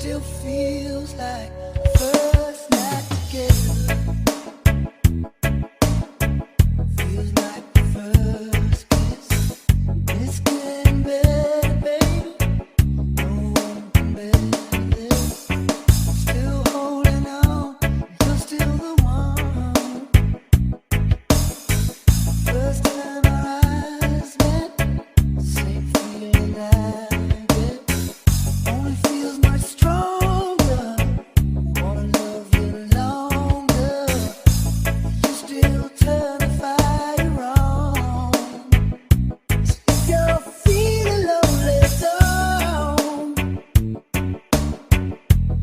still feels like first night together. Feels like the first kiss. It's getting better, baby. No one can better this. Still holding on, you're still the one. First time our eyes met, same feeling I get. Only feels much stronger. Wanna love you longer. You still turn the fire on. If you're feeling lonely, don't.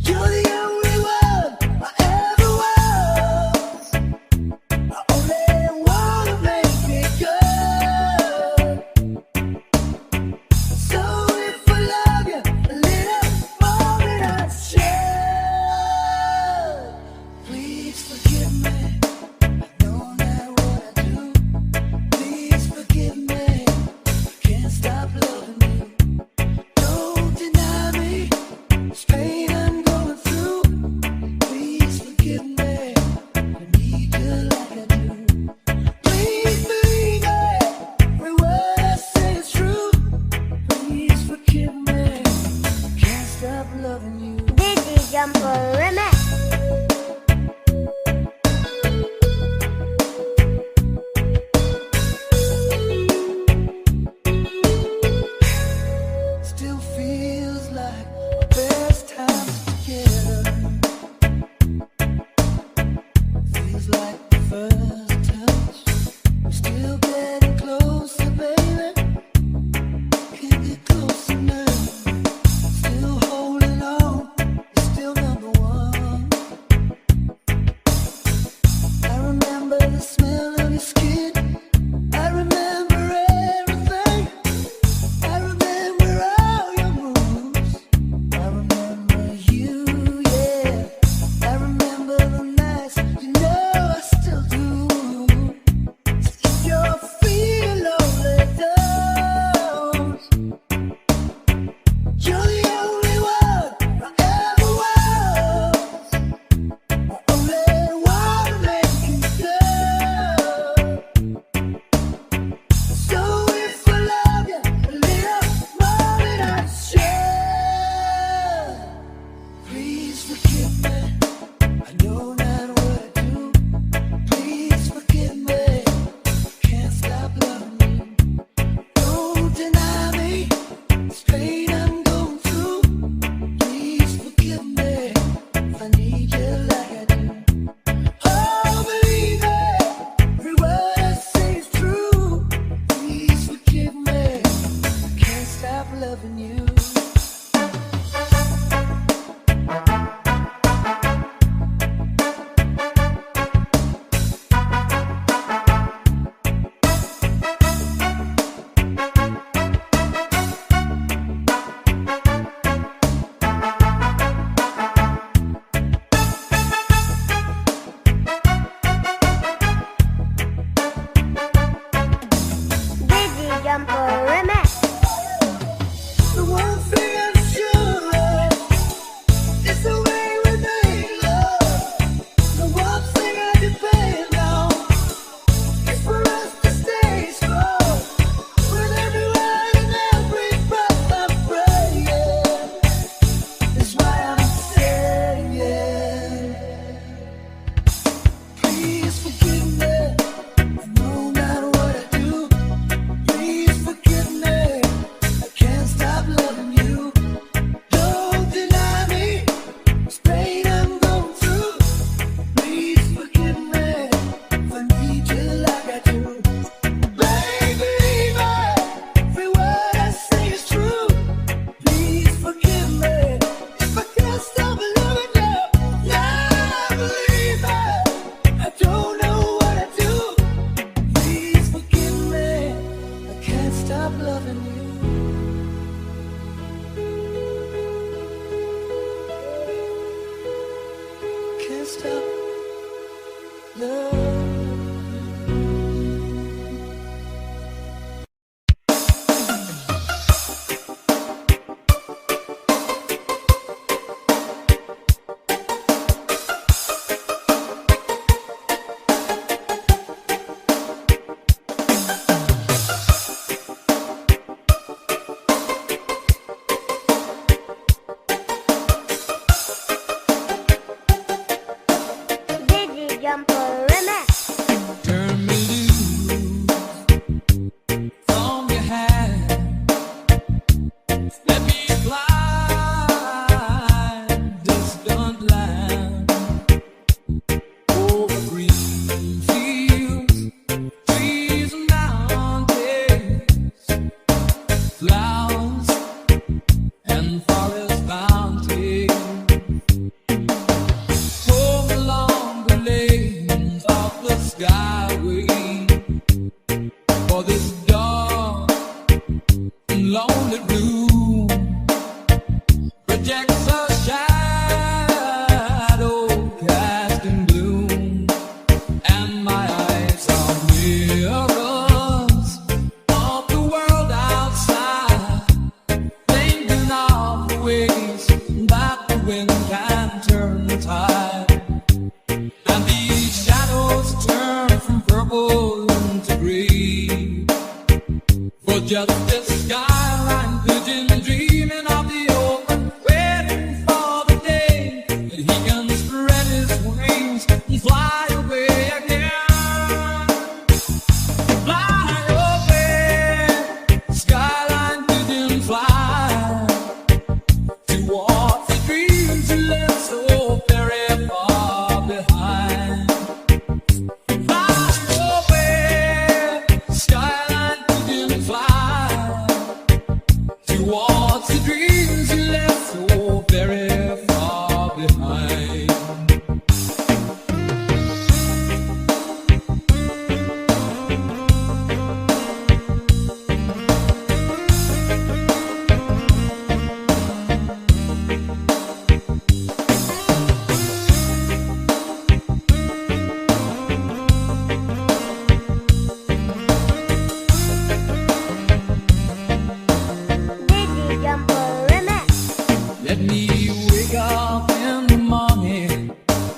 You're the only one I ever was. I only wanna make it good. So if I love you a little more than I should, please forgive me. I know not what I do. Please forgive me. Can't stop loving you. Don't deny me. Pain I'm going through. Please forgive me. I need you like I do. Please believe it. Every word I say is true. Please forgive me. Can't stop loving you. Digi Jumper Remix. Still feels like our best times together. Feels like the first touch. We're still getting closer, baby. Can't get close enough. Still holding on. You're still number one. I remember the smell of your skin. I remember everything. I remember all your moves. I remember you, yeah. I remember the nights, you know I still do. If you're feeling lonely, don't. You're the only one I ever was. I only wanna make you good. So if I love you a little more than I should, please forgive me. I know not what I do. Please forgive me. Can't stop loving you. Don't deny me. This pain I'm going through. Please forgive me. I need you like I do. Oh, believe it. Every word I say is true. Please forgive me. Can't stop loving you. Digi Jumper Remix. The one thing I'm sure of is the way we make love. The one thing I depend on is for us to stay strong. With every word and every breath I'm praying. That's why I'm saying, please forgive me. I know not what I do. Please forgive me. I can't stop loving you. Don't deny me. This pain I'm going through. Please forgive me. If I need you like I do. Baby, every word I say is true. Please forgive me. If I can't stop loving you. Yeah, believe it. I don't know what I do. Please forgive me. I can't stop loving you. Can't stop loving. it's a shadow cast in bloom, and my eyes are mirrors of the world outside, thinking of the ways that the wind can turn the tide. And these shadows turn from purple into green, for just this skyline pigeon dreaming of the open, waiting for the day that he can spread his wings and fly away again. Fly away, skyline pigeon, fly towards the dreams you left so very far behind. Fly away, skyline pigeon, fly towards the dreams you left so very far behind. Digi Jumper Remix. Let me wake up in the morning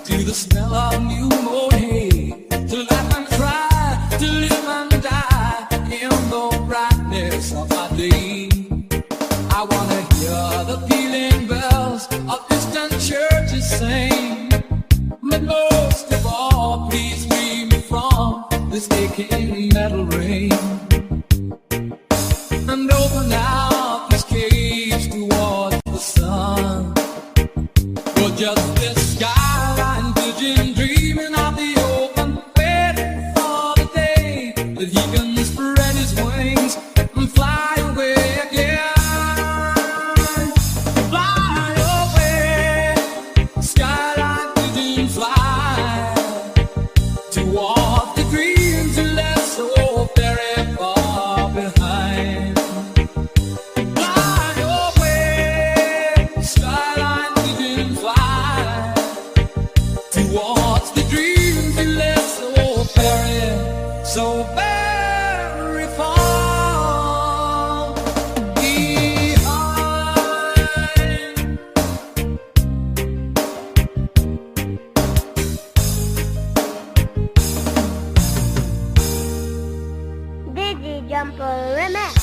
to the smell of new mown hay, to laugh and cry, to live and die in the brightness of my day. I wanna hear the pealing bells of distant churches sing, but most of all, please free me from this aching metal rain, and open out this cage towards the sun. For just this skyline pigeon dreaming of the open, waiting for the day that he can spread his wings and fly away again. Fly away, skyline pigeon, fly towards the dreams you left so very far behind. Fly away, skyline pigeon, fly towards the dreams you left so very far behind. Digi Jumper Remix.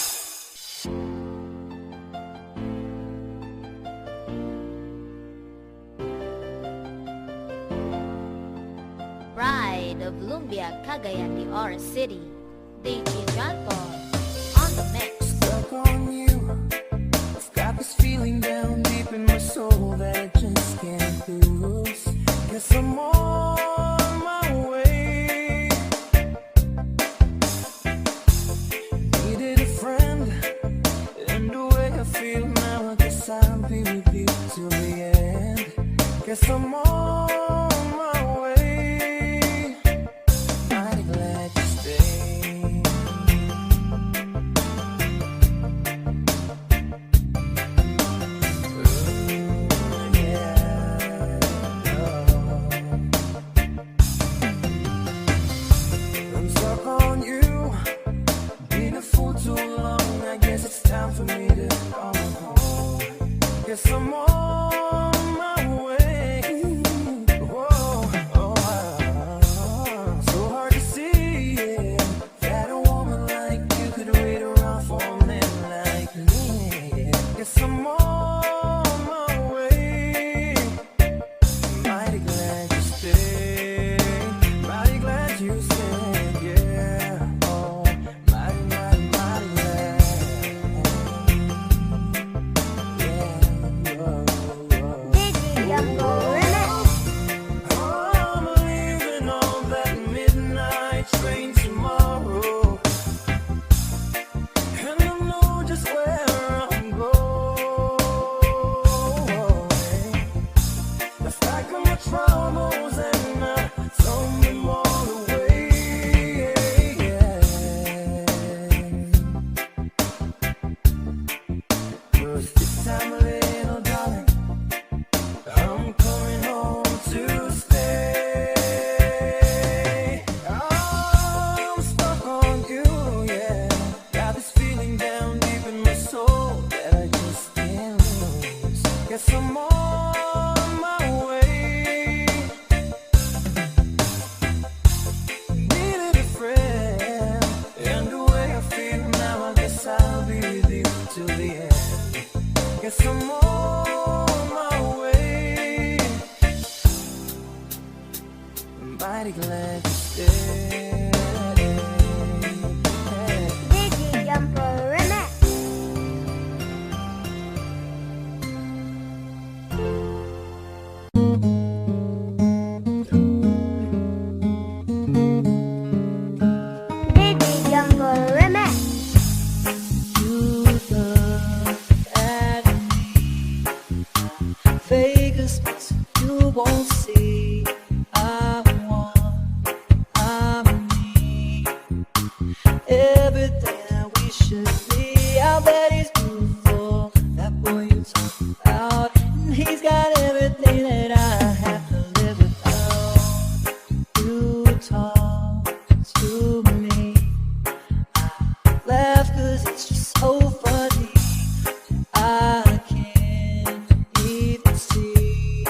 Pride of Lumbia, Cagayan de Oro City. DJ Jumper on the mix. Stuck on you. I've got this feeling down deep in my soul that I just can't lose. Guess I'm on my way. Needed a friend, and the way I feel now, I guess I'll be with you till the end. Guess I'm on my way. Mighty glad you stayed. I'm stuck on you. Been a fool too long. I guess it's time for me to come home. Guess I'm on my way. Whoa, oh, so hard to see, yeah, that a woman like you could wait around for a man like me. Guess I'm on my way. Mighty glad you stayed. Mighty glad you stayed, yeah. Oh, mighty, mighty, mighty glad. Yeah, whoa, whoa. Digi Jumper Remix. I'm leaving on that midnight train tomorrow, and I know just where I'm going. I've packed all my troubles and I throw them all away. But this time, little darling, Guess I'm on my way. Mighty glad to stay. Digi Jumper Remix. Digi Jumper Remix. You look at me, Vegas, but you won't see. I'm me. Everything that we should be. I bet he's beautiful, that boy you talk about, and he's got everything that I have to live without. You talk to me. Laugh 'cause it's just so funny. I can't even see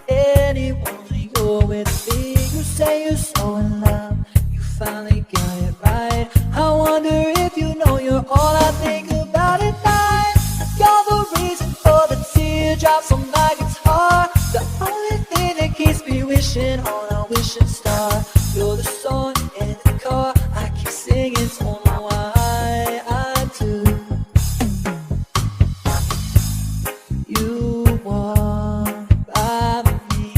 anyone when you're with me. You say you're so in love, you finally got it right. I wonder if you know you're all I think about at night. You're the reason for the teardrops on my guitar, the only thing that keeps me wishing on a wishing star. You're the song in the car I keep singing, don't know why I do. You walk by me,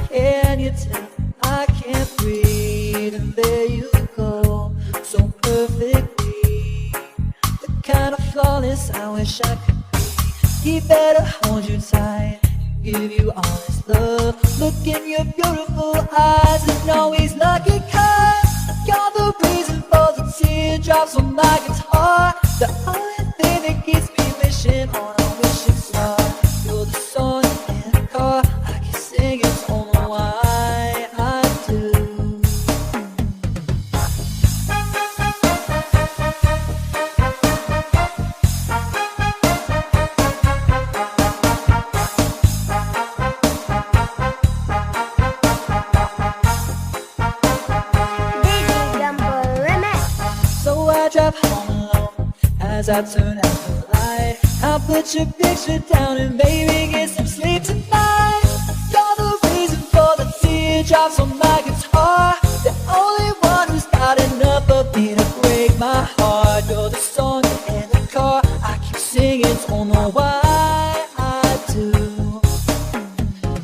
can you tell I can't breathe? And there you go, so perfectly, the kind of flawless I wish I could be. He better hold you tight, give you all his love. Look in your beautiful eyes and know he's lucky 'cause you're the reason for the teardrops on my guitar, the only thing that keeps me wishing on a wishing star. You're the song in the car I keep singing, don't know why I do. Digi Jumper Remix. So I drive home alone as I turn out the light. I'll put your picture down and baby get some sleep tonight. You're the reason for the teardrops on my guitar, the only one who's got enough of me to break my heart. You're the song in the car I keep singing, don't know why I do.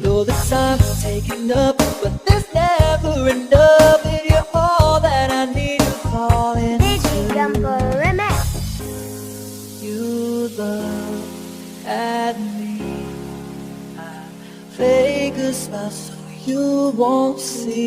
You're the time taken up, but there's never enough. And you're all that I need to fall Digi into. Jumper Remix. You look at me, I fake a smile so you won't see.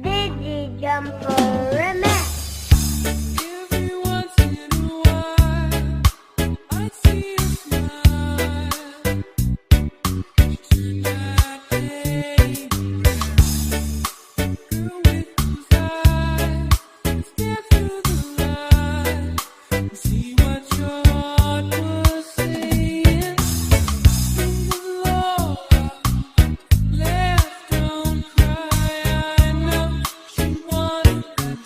Digi Jumper Remix. Every once in a while, I see a smile. Turn that day girl with those eyes, step through the light and see what your heart was saying. Sing the Lord, left, don't cry. I know she wanted that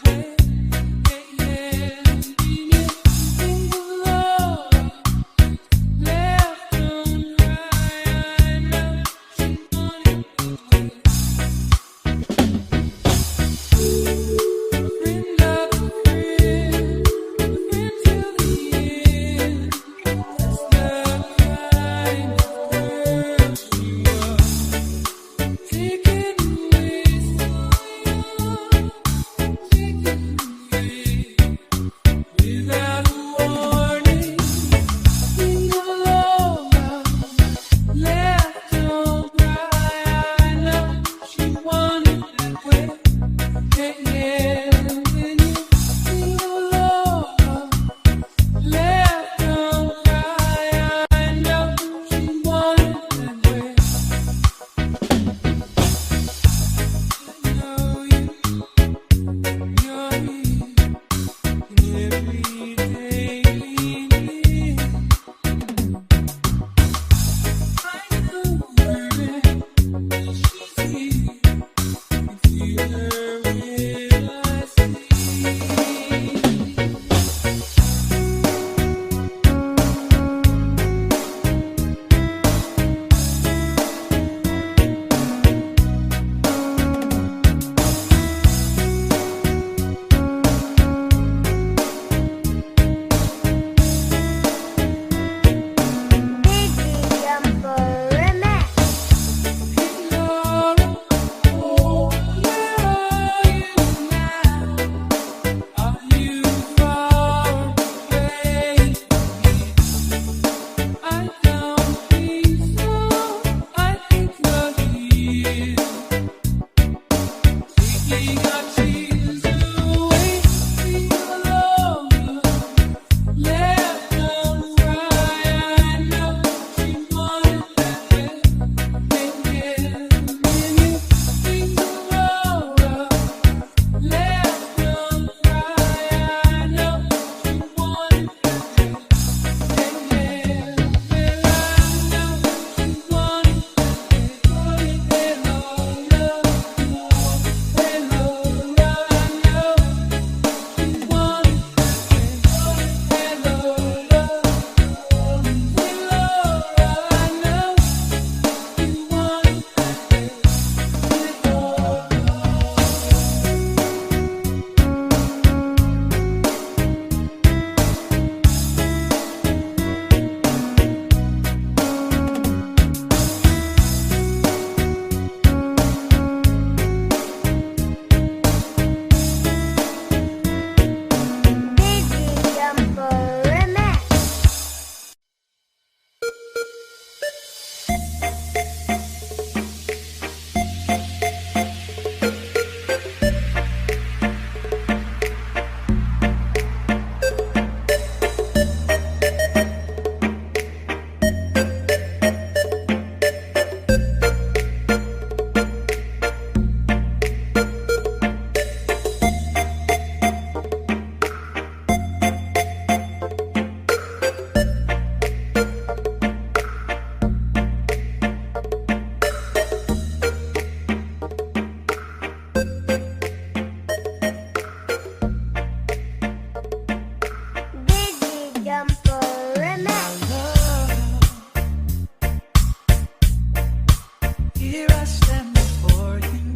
Here I stand before you.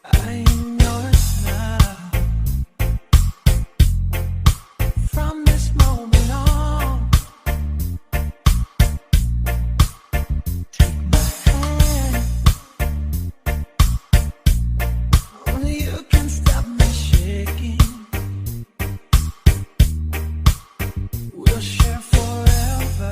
I am yours now. From this moment on, take my hand. Only you can stop me shaking. We'll share forever.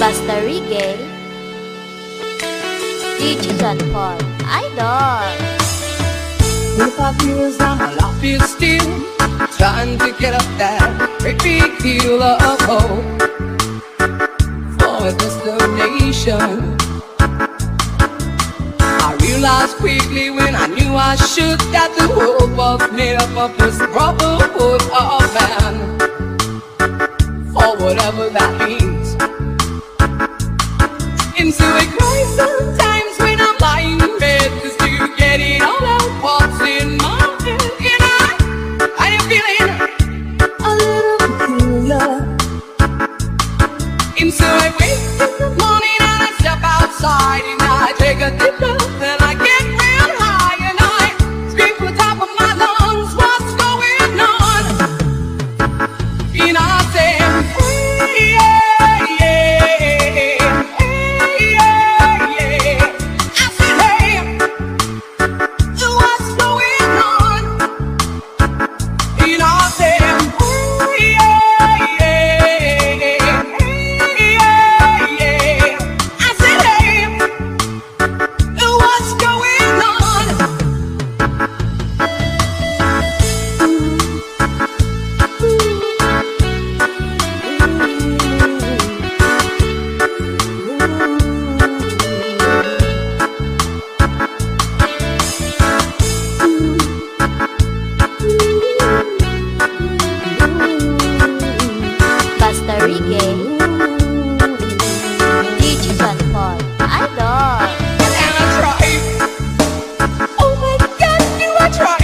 Basta Reggae, DJ John Paul, Idol. 25 years now, my life is still trying to get up that great big hill of hope for a destination. I realized quickly when I knew I should that the world was made up of this brotherhood of man, or whatever that means. Into a crisis sometimes when I'm lying in bed just to get it all out what's in my head. And I am feeling a little peculiar. And so I wake in the morning and I step outside and I take a deep breath and I get real high and I scream from the top of my lungs, what's going on? And I say, hey, yeah, yeah, hey, yeah, yeah. I said, hey, what's going on? And I say, hey, yeah, yeah, hey, yeah, yeah. I said, hey, what's going on? Basta Reggae, DJ John Paul, Idol. And I try. Oh my God, do I try?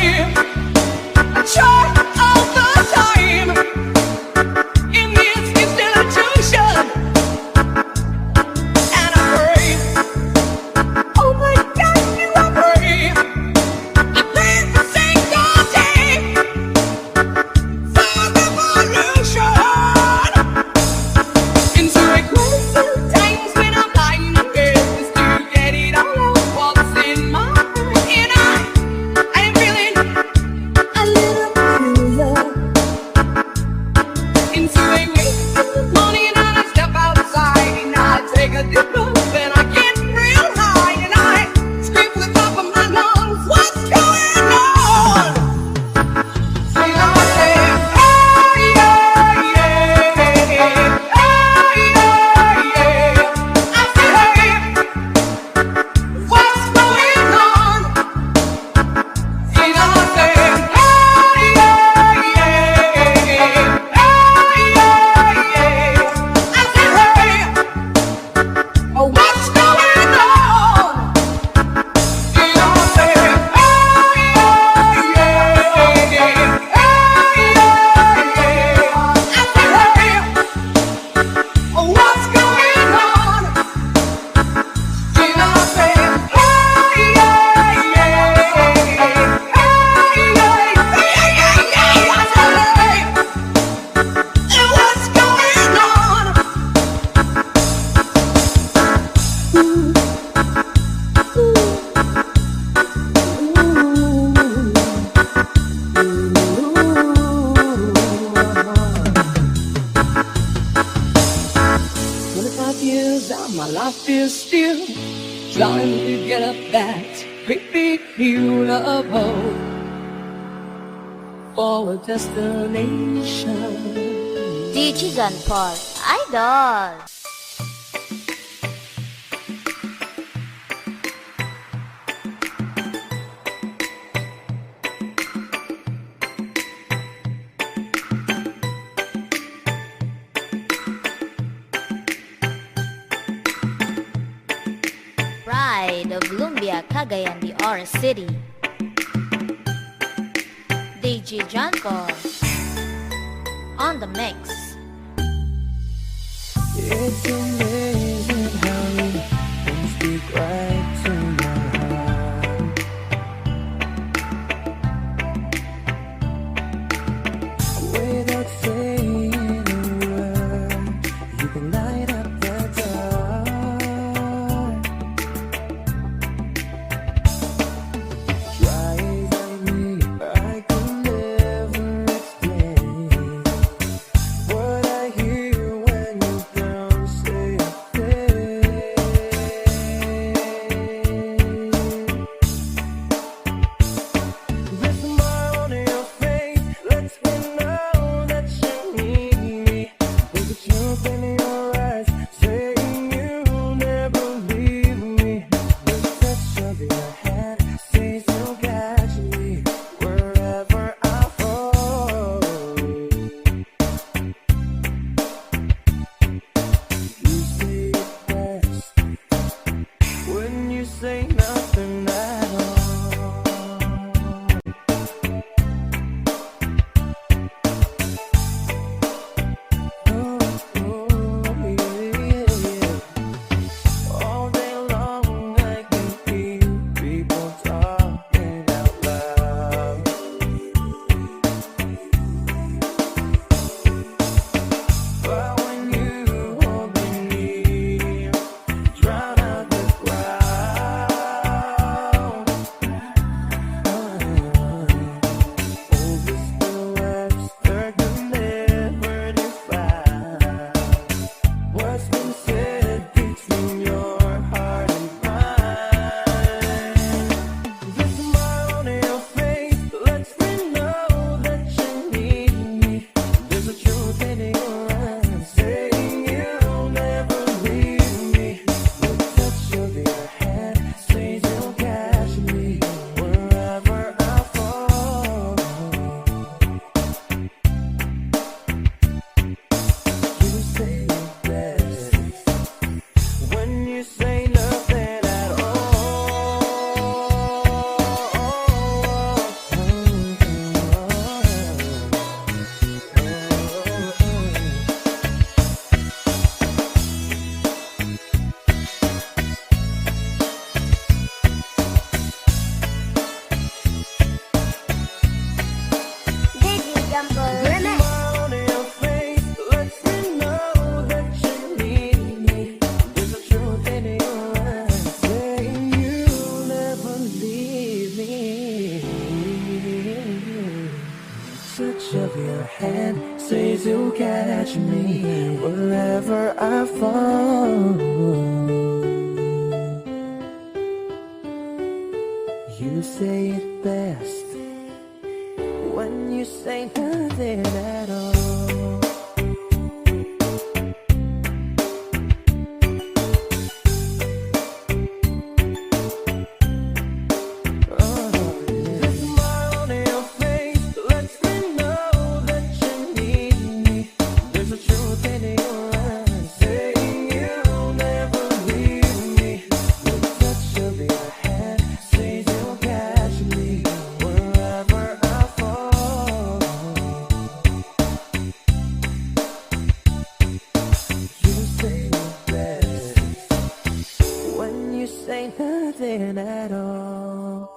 I try all the time. In this institution, and I pray. Oh my God, do I pray? I pray every single day for revolution. Into a crisis times when I'm lying in bed just to get it all out what's in my head. And I'm feeling a little peculiar. Into a wake in the morning and I step outside and I take a deep breath and I get real high and I scream from the top of my lungs, what's going on? And I say, hey, yeah, yeah, hey, yeah, yeah. I say, hey, what's going on? And I say, hey, yeah, yeah, hey, yeah, yeah. I say, hey, what's going on? And I say, hey, yeah, yeah, hey, yeah, yeah. I say, hey, what's going on? And I say, hey, yeah, yeah, hey, yeah, yeah. I say, hey, what's going on? Years out, my life is still trying to get up that great big hill of hope for a destination. DJ John Paul, Idol. Pride of Lumbia, Cagayan de Oro City. DJ John Paul on the mix. It's amazing how you can speak right to my heart. Without saying a word, you can light up the dark. Try as I may, I can never explain what I hear when you come say You say it best when you say nothing at all. The smile on your face lets me know that you need me. There's a truth in your eyes saying you'll never leave me. The touch of your hand says you'll catch me wherever I fall. You say the best when you say nothing at all.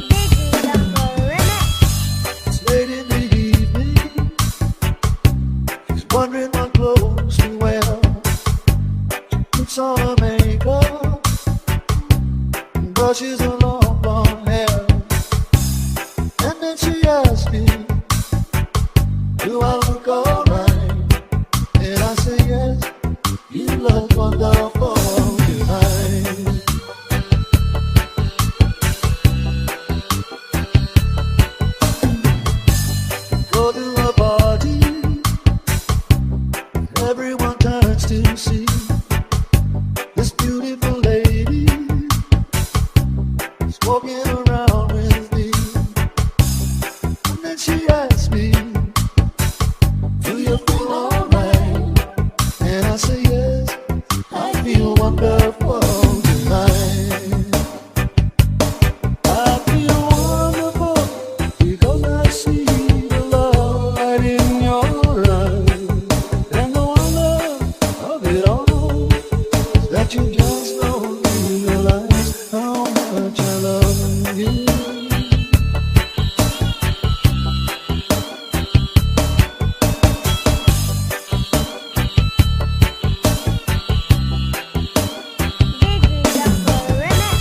Digi Jumper Remix. It's late in the evening. She's wondering what clothes to wear. She puts on her makeup and brushes her long blonde hair. And then she asks me, do I look alright? And I say yes, you look wonderful tonight. Go to a party, everyone turns to see this beautiful lady is walking around with me. And then she asks me, do you feel alright? And I say yes, I feel wonderful tonight. I feel wonderful because I see the love right in your eyes. And the wonder of it all is that you just don't realize how much I love you. Digi Jumper Remix.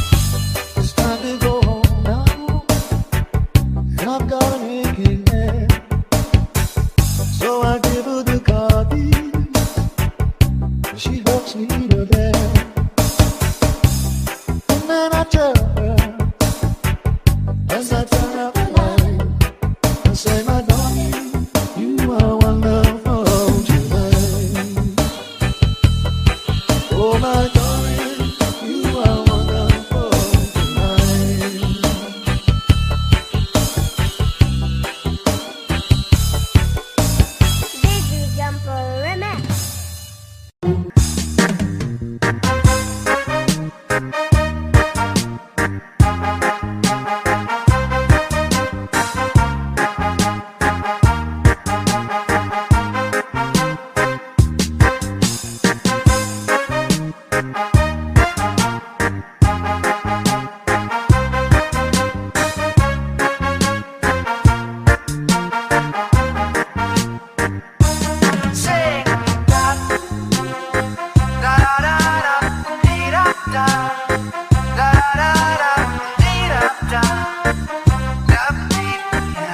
It's time to go home now, and I've got an aching head. So I give her the car keys, and she helps me to bed. And then I tell her, as I turn out the light, I say, my darling, you are wonderful tonight. Oh, my darling, you are wonderful tonight. Digi Jumper Remix. Sing da da da da dee da da da da da dee da da da dee da.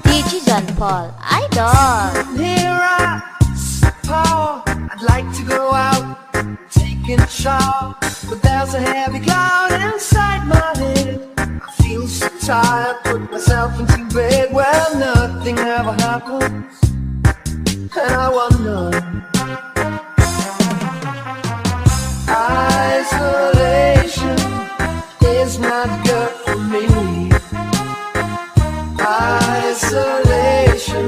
Digi John Paul, Idol. Here I Paul, I'd like to go out, taking a shower, but there's a heavy cloud inside my head. I feel so tired, put myself into bed. Well, nothing ever happens, and I wonder. Isolation is not good for me. Isolation,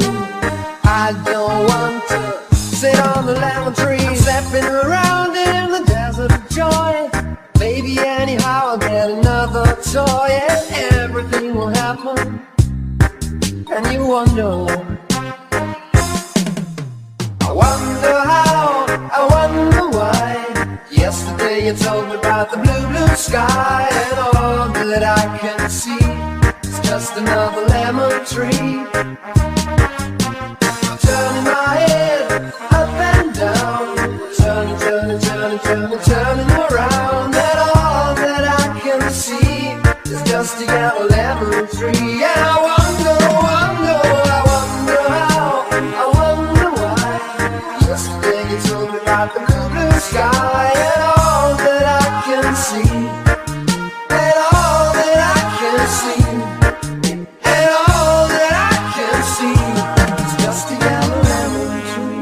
I don't want to sit on the lemon tree. I'm stepping around in the desert of joy. Maybe anyhow I'll get another toy, and everything will happen. And you wonder, I wonder how, I wonder why. Yesterday you told me about the blue, blue sky, and all that I can see is just another lemon tree. I'm turning my head up and down, turning, turning, turning, turning, turning. turning around, and all that I can see is just a yellow lemon tree. And I wonder how, I wonder why. Yesterday you told me about the blue, blue sky, and all that I can see, and all that I can see, and all that I can see is just a yellow lemon tree.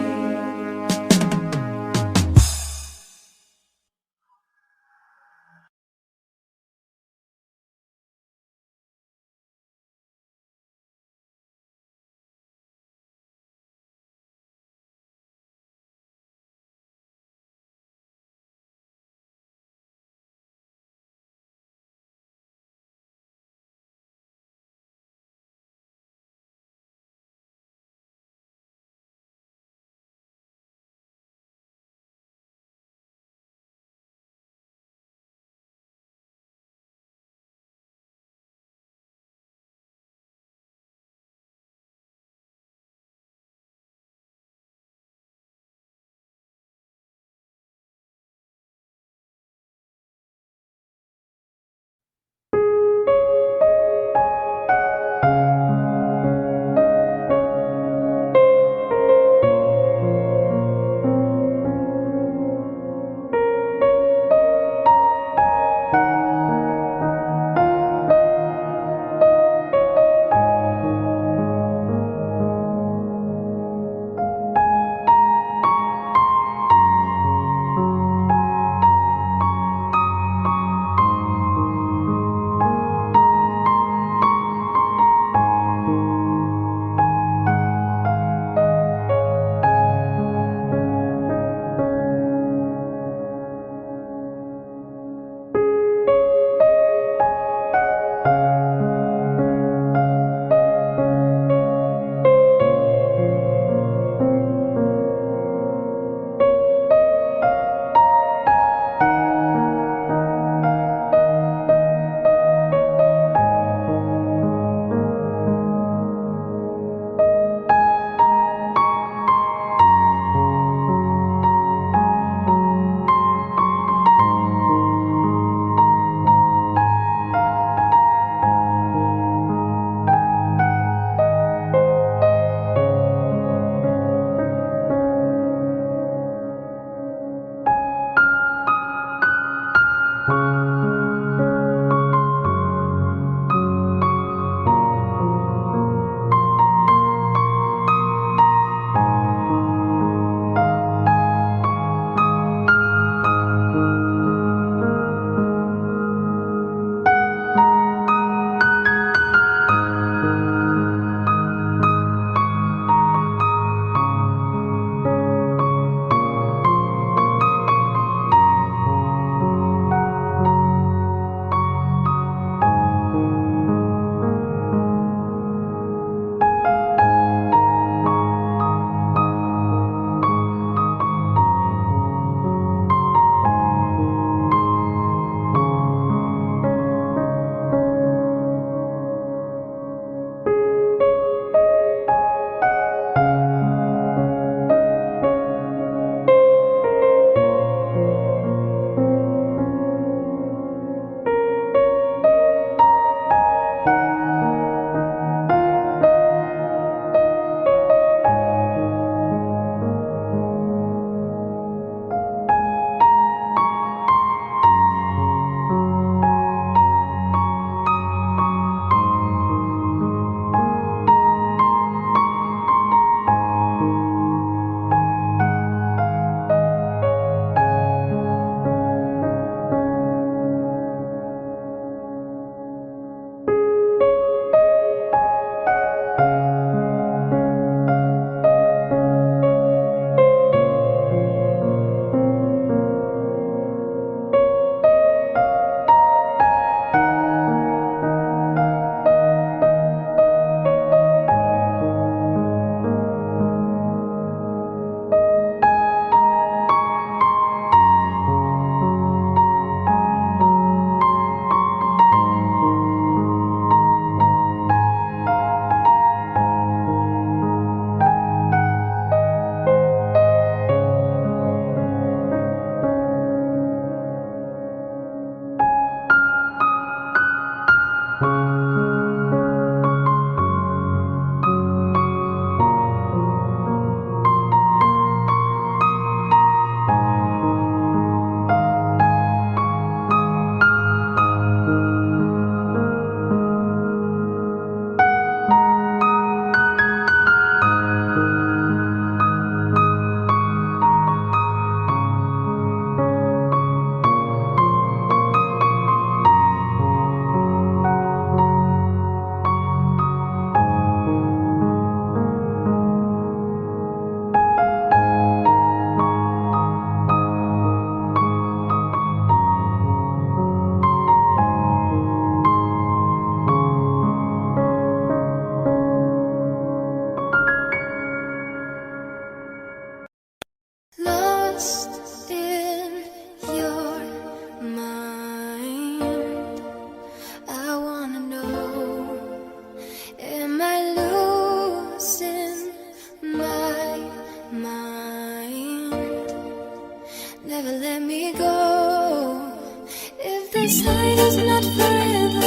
this night is not forever,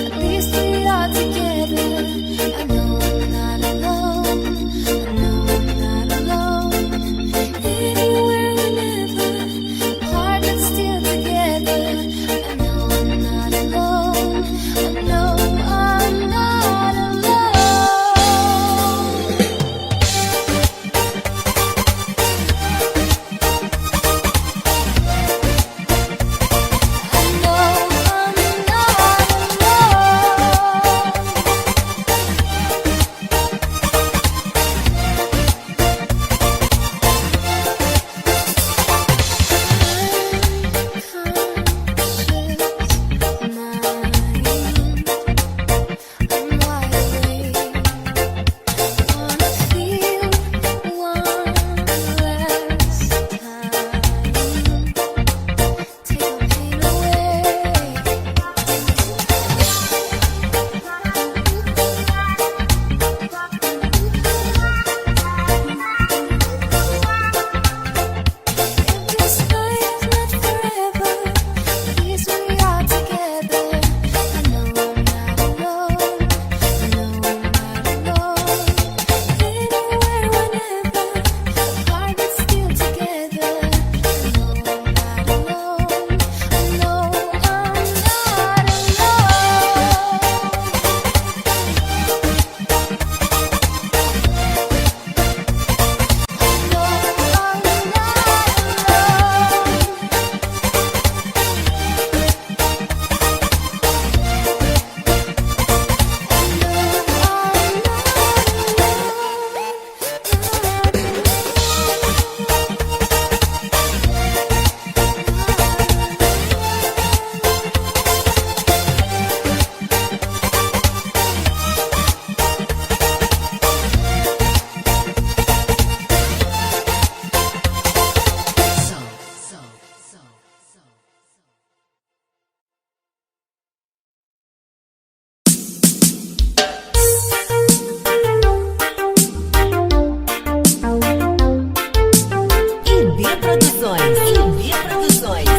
at least we are together. I know I'm not alone, I know I'm not alone. Anywhere, whenever, heart is still together. I know I'm not alone, I know I'm not alone.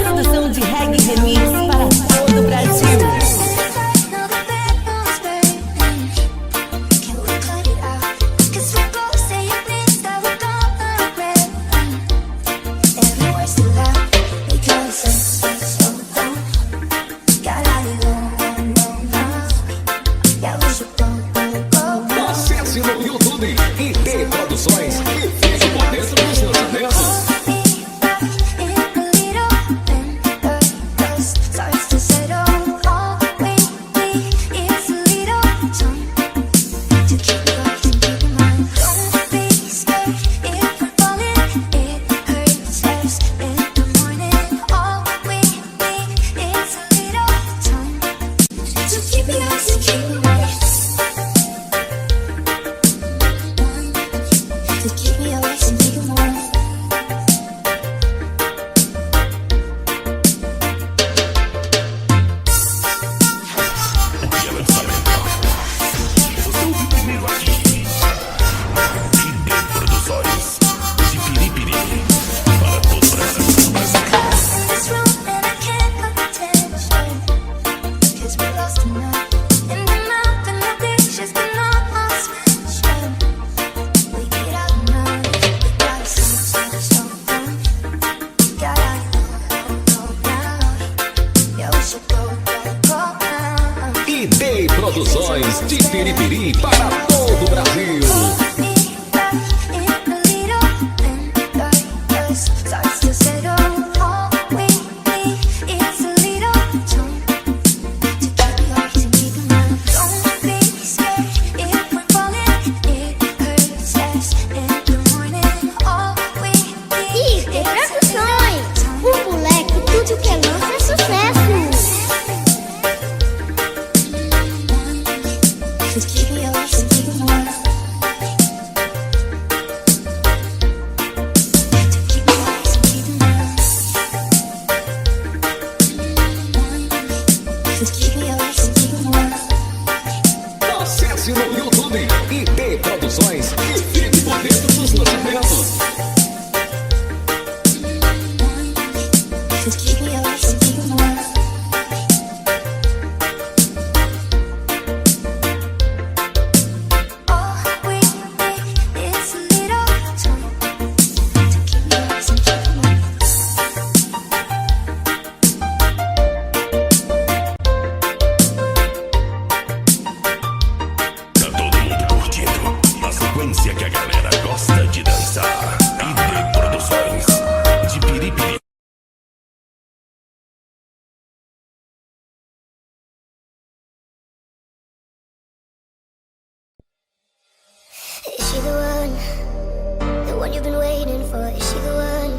Produção de reggae remix para todo o Brasil. Acesse no YouTube ID Produções e fique por dentro dos lançamentos. ID Produções de Piripiri para todo o Brasil. O moleque, tudo que é lança é sucesso. Just keep me away, keep me warm. one you've been waiting for. Is she the one?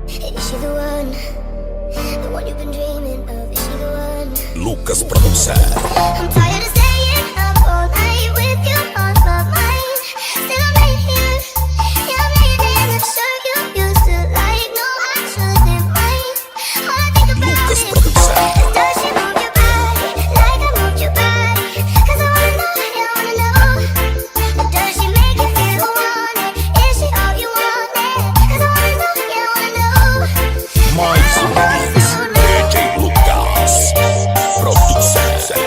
Is she the one? The one you've been dreaming of. Is she the one? Lucas Produção. I'm tired of staying up all night with you on my mind. Still I'm right here. Yeah, I'm laying there and I'm sure you used to like. No, I shouldn't mind. All I think about Lucas is Produção. does she move your body like I moved your body? 'Cause I wanna know, yeah, I wanna know. Does she make you feel wanted? Is she all you wanted? 'Cause I wanna know, yeah, I wanna know. Mais um mix. DJ Lucas Produção.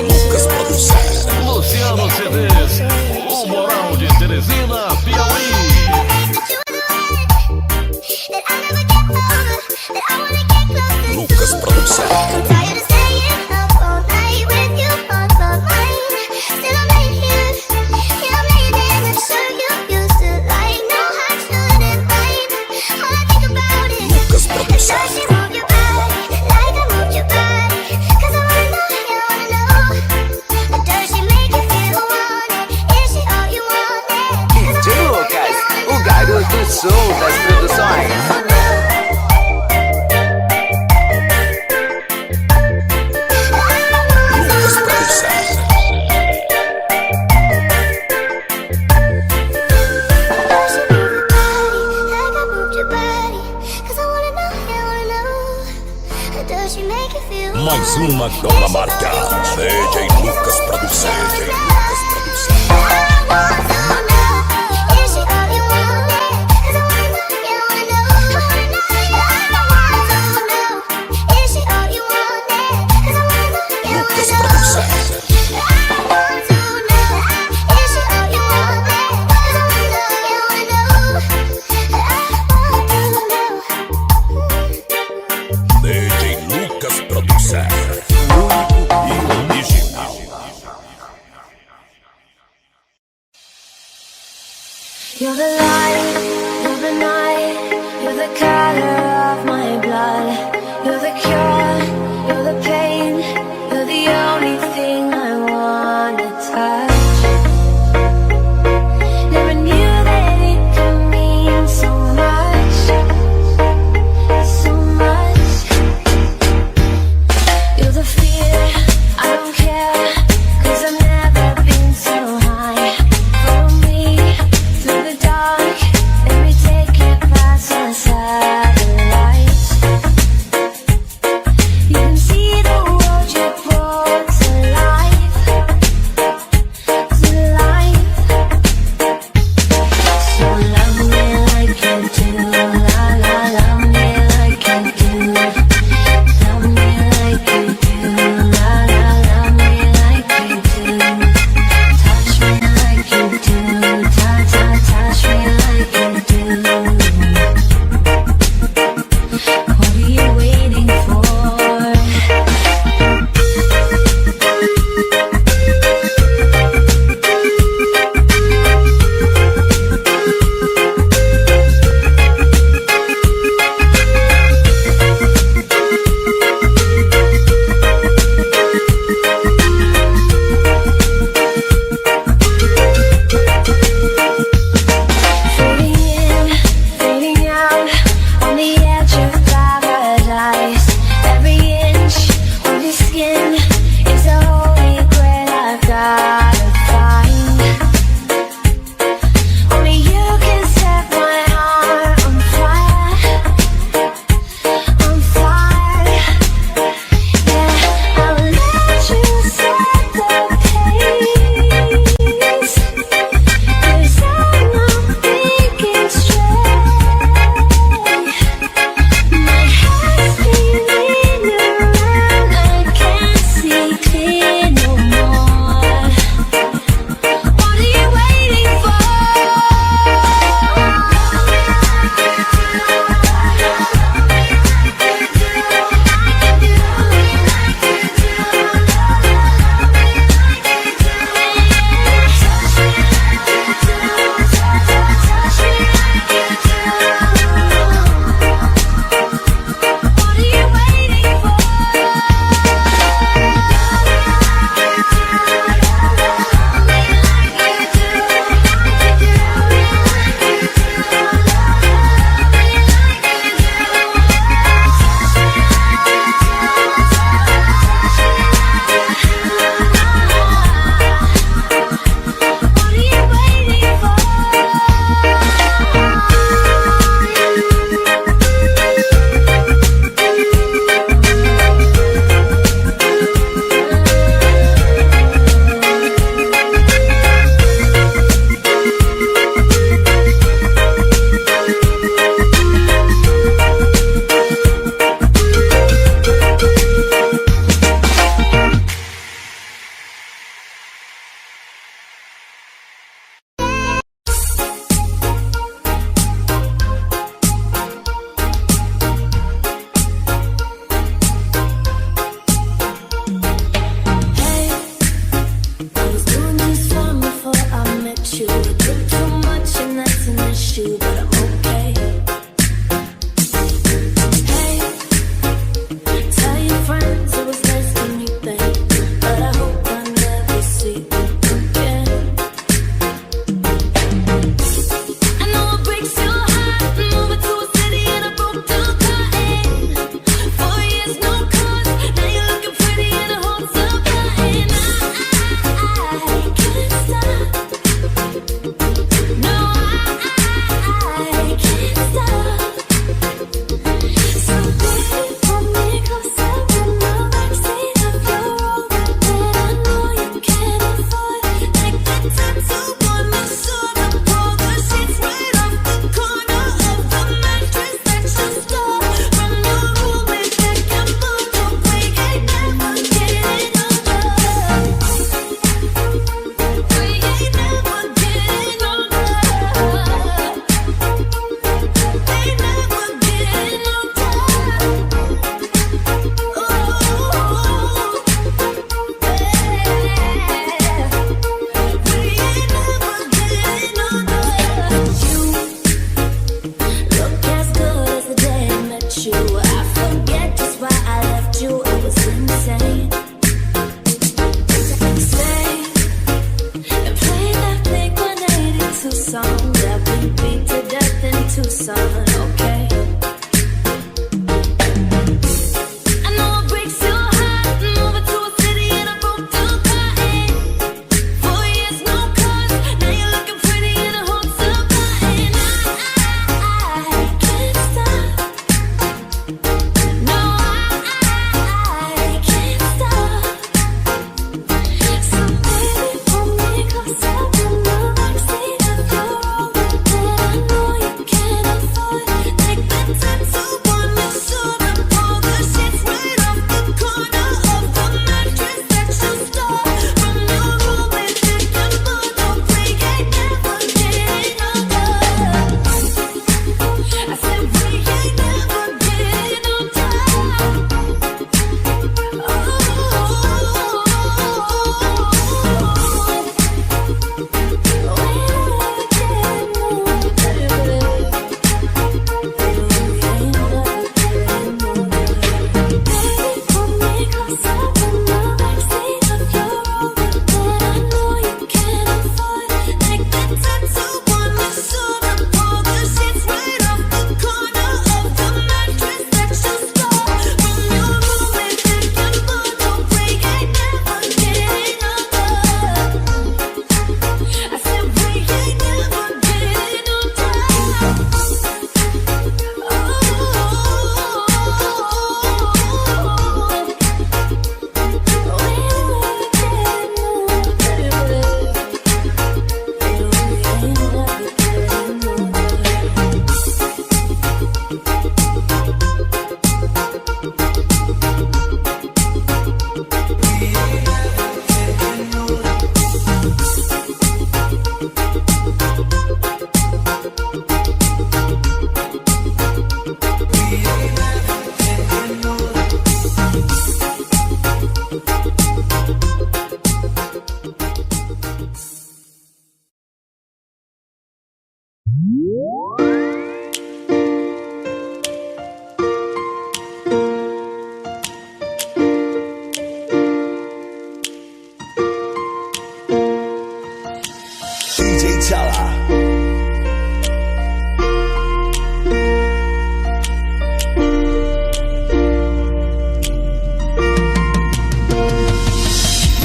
Lucas Produção. Luciano CDs, o Moral de Teresina, Piauí. Lucas Produção. Lucas Produção. DJ Lucas, o garoto soul das produções. Lucas Produção. Mais uma com a marca DJ Lucas Produção. DJ Lucas Produção. Lucas Produção. DJ Lucas Produção. Único e original. You're the light, you're the night, you're the color of my blood. You're the cure, you're the pain, you're the only thing I wanna touch. Never knew that it could mean so much, so much. You're the fear, I don't care, 'cause I've never been so high. Follow me through the dark and Escúchala.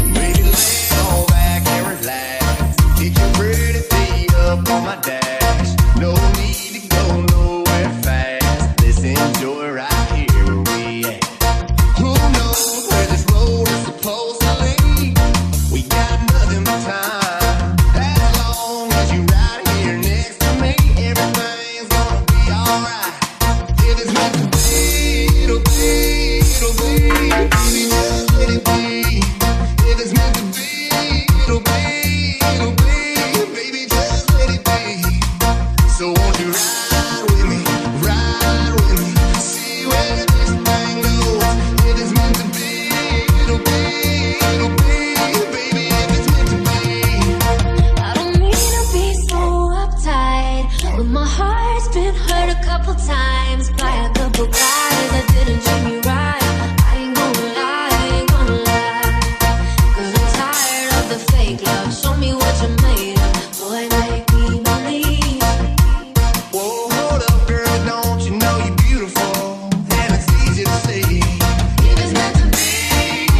Maybe lay on back and relax. Kick your pretty feet up on my dash. No need to go nowhere fast. Let's enjoy right here where we at. Who knows where this road is supposed to lead? We got nothing but time. As long as you're right here next to me, everything's gonna be alright. If it's meant to be, it'll be, it'll be. Baby, just let it be. If it's meant to be, it'll be, it'll be. Baby, just let it be. So won't you ride with me, see where this thing goes. If it's meant to be, it'll be, it'll be. Baby, if it's meant to be. I don't mean to be so uptight, but my heart's been hurt a couple times by a couple guys that didn't treat me right. I ain't gonna lie, I ain't gonna lie. 'Cause I'm tired of the fake love. Show me what you're made of. Boy, make me believe. Whoa, hold up, girl, don't you know you're beautiful? And it's easy to see. If it's meant to be,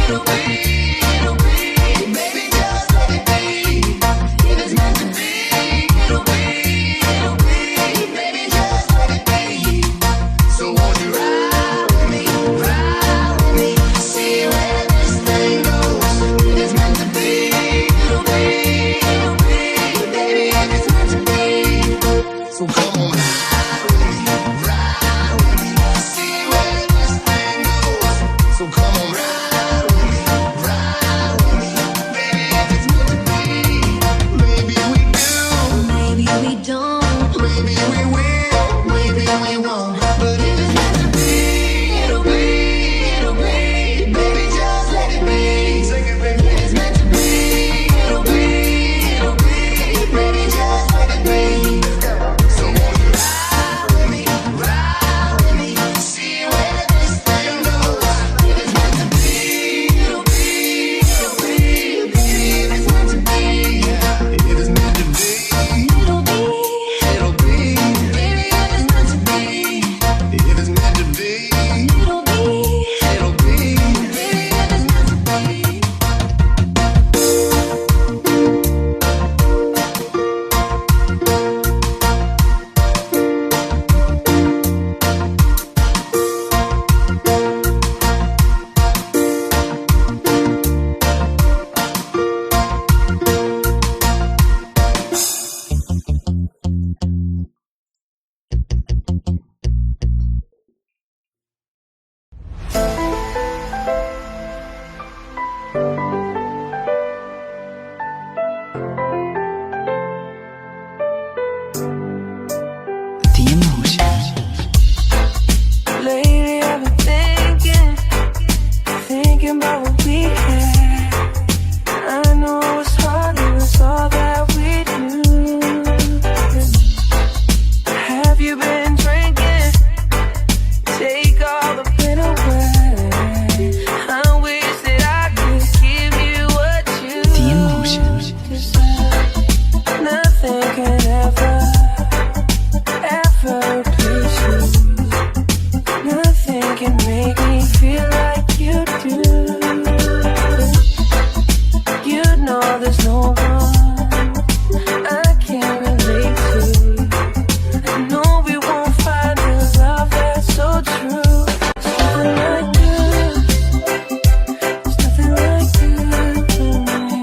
it'll be, it'll be. Baby, just let it be. If it's meant to be, it'll be, it'll be. Baby, just let it be. So won't you ride with me, see where this thing goes. If it's meant to be, it'll be, it'll be. Baby, if it's meant to be. So come on, ride with me, see where this thing goes. So come on, ride with me, baby, if it's meant to be. Maybe we do, Maybe we don't. maybe we will, maybe we won't. But if it's meant to be, it'll be, it'll be. Baby, just let it be. Sing it, baby. If it's meant to be, it'll be, it'll be. Baby, just let it be. So won't you ride with me, see where this thing goes. If it's meant to be, it'll be, it'll be. Baby, if it's meant to be, if it's meant to be, It'll be, it'll be. baby, if it's meant to be. If it's meant to be, It'll be, it'll be. baby, if it's meant to be. The emotion. Lately I've been thinking about what we had. I know it was hard, it was all that we knew. Have you been drinking? Take all the pain away. I wish that I could give you what you The emotion. deserve. Nothing can ever replace you. Nothing can make me feel like you do. You know there's no one I can relate to. I know we won't find the love that's so true. There's nothing like you. There's nothing like you for me.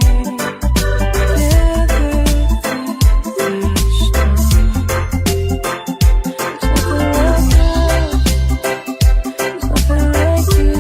Never this strong. There's nothing like you.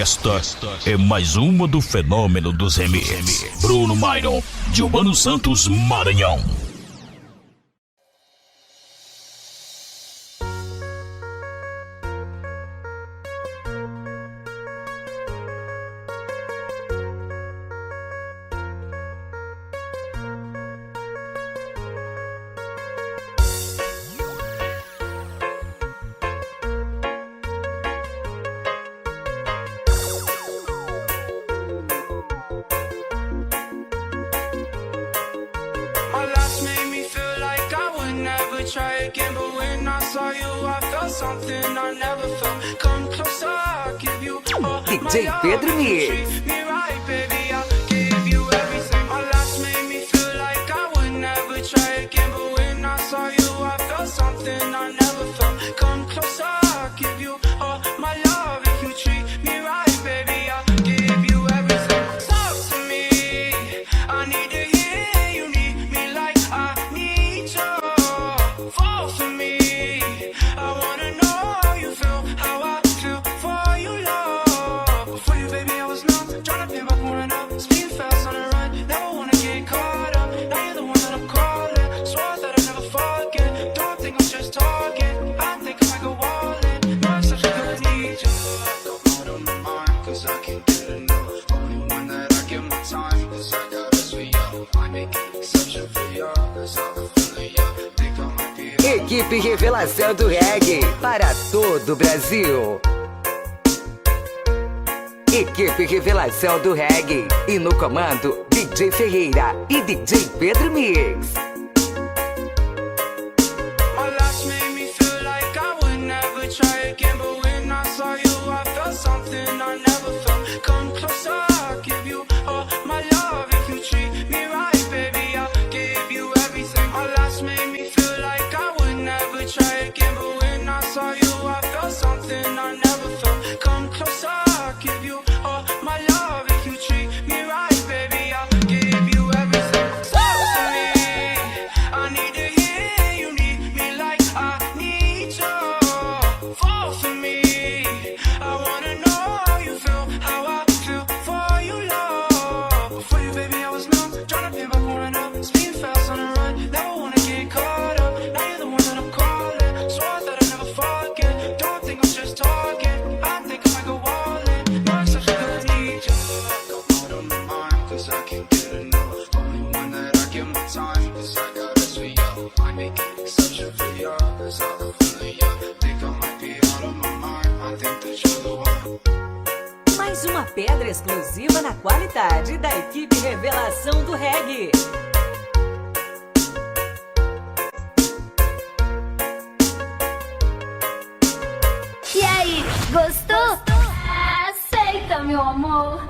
Esta é mais uma do fenômeno dos remix. Bruno Myron, Giovanni Santos, Maranhão. My last made me feel like I would never try again, but when I saw you, I felt something I never felt. Come closer, I'll give you all my DJ love. Pedro If you Mix. treat me right, baby, I'll give you everything. My last made me feel like I would never try again, but when I saw you, I felt something I never felt. Come closer, I'll give you all my love. If you treat me right, baby, I'll give you everything. Talk to me, I need to hear you need me like I need you. Fall for me, I wanna know how you feel, how I feel for you, love. Before you, baby, I was numb, trying to pin my corner up, speed fast on the run, never wanna get caught up. Now you're the one that I'm calling, swore that I'd never forget. Don't think I'm just talking, I think I might go all in. You're such a good need you. I go out on my mind, 'cause I can't get enough. Only one that I give my time, 'cause I got us for you. I make exception for you, 'cause I'm feeling you. Think I might be Equipe Revelação do Reggae para todo o Brasil. Equipe Revelação do Reggae e no comando DJ Ferreira e DJ Pedro Mix. My last made me feel like I would never try again, but when I saw you, I felt something I never felt. Come closer, I'll give you all my love. If you treat me right, baby, I'll give you everything. My last made me feel like I would never try again, but when I saw you, I felt something I never felt. Come closer, I'll give you all my love. If you treat me right, baby, I'll give you everything. Talk to me, I need to hear you need me like I need you. Fall for me, I wanna know how you feel, how I feel for you, love. Before you, baby, I was numb, trying to pin my corner up, speed fast on the run, never wanna get caught up. Now you're the one that I'm calling, swore that I'd never forget. Don't think I'm just talking, I think I might go all in. You're such a good need you. I go out on my mind, 'cause I can't get enough. Only one that I give my time, 'cause I got us for you. I make exception for you, 'cause I'm feeling you. Think I might be out of my mind, I think that you're the one. Mais uma pedra exclusiva na qualidade da equipe Revelação do Reggae. E aí, gostou? Aceita, meu amor.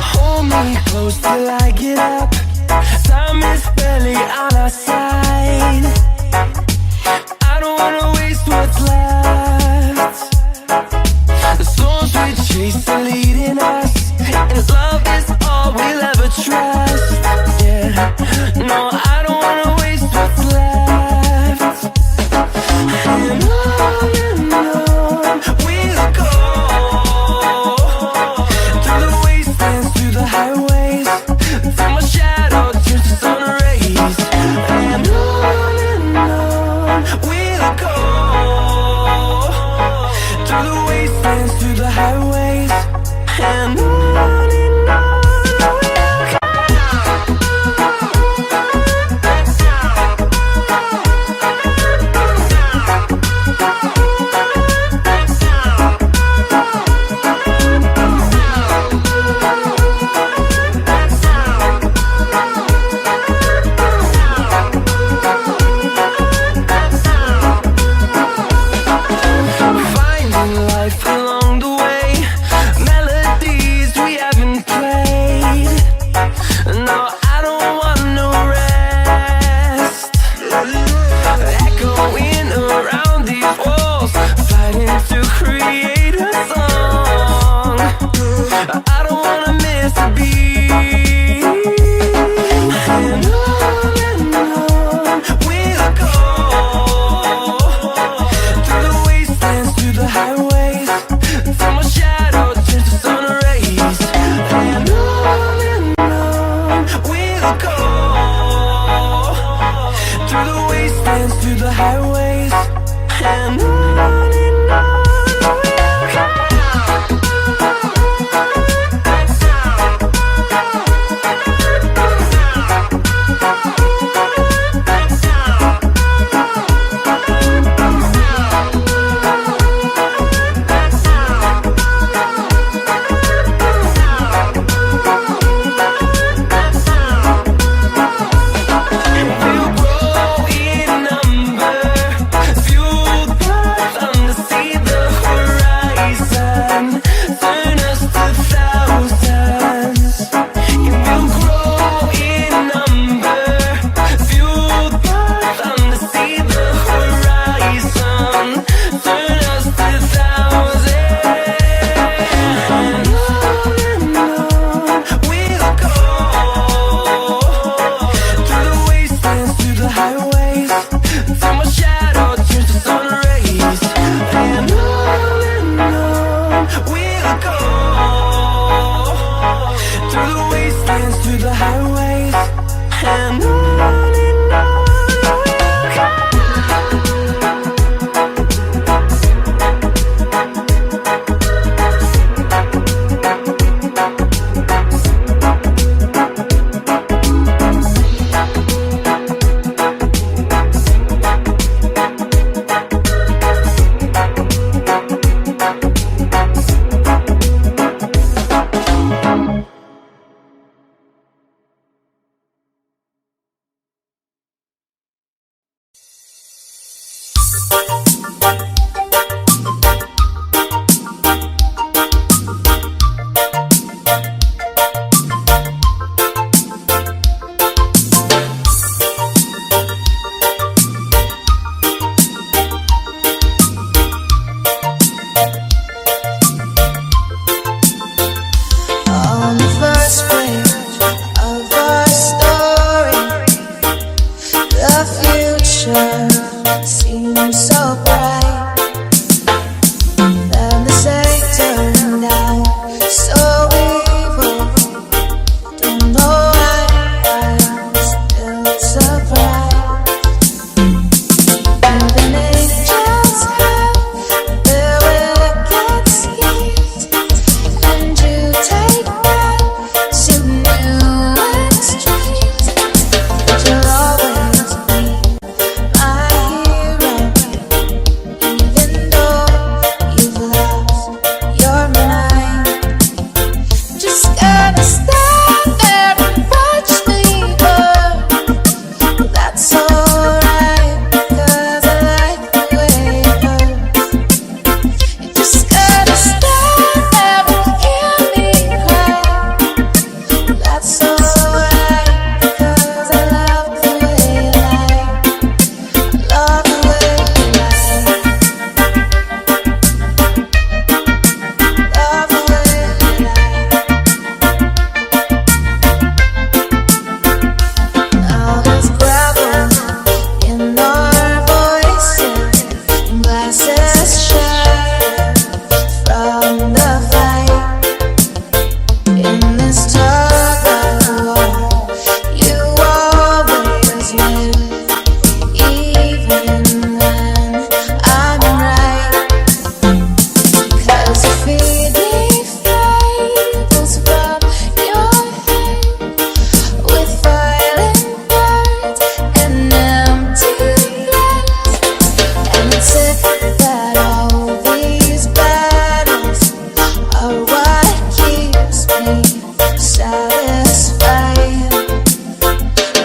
Hold me close till I get up. Time is barely on our side. I don't wanna waste what's left. The souls we chase are leading us, and love is all we'll ever trust. Yeah, no, I don't wanna waste what's left. And on we'll go, through the wastelands, through the highways, till my shadow turns to sun rays. And on we'll go, through the wastelands, through the highways, and on we'll go. Finding life along the way, melodies bright. Then the shade turned out so evil. Don't know why I'm still surprised. Even angels have their wicked schemes, and you take that to new extremes. But you'll always be my hero, even though you've lost your mind. Just gonna stand there and watch me burn. That's alright, because I like the way it hurts. You're just gonna stand there and hear me cry. That's alright, because I love the way you lie. Love the way you lie. Love the way you lie. Now there's gravel in our voices, glasses shattered from the fight. In this tug of war, you always win, even when I'm right. 'Cause you feed me fables from your head, with violent words and empty threats. And it's if that all these battles are what keeps me satisfied.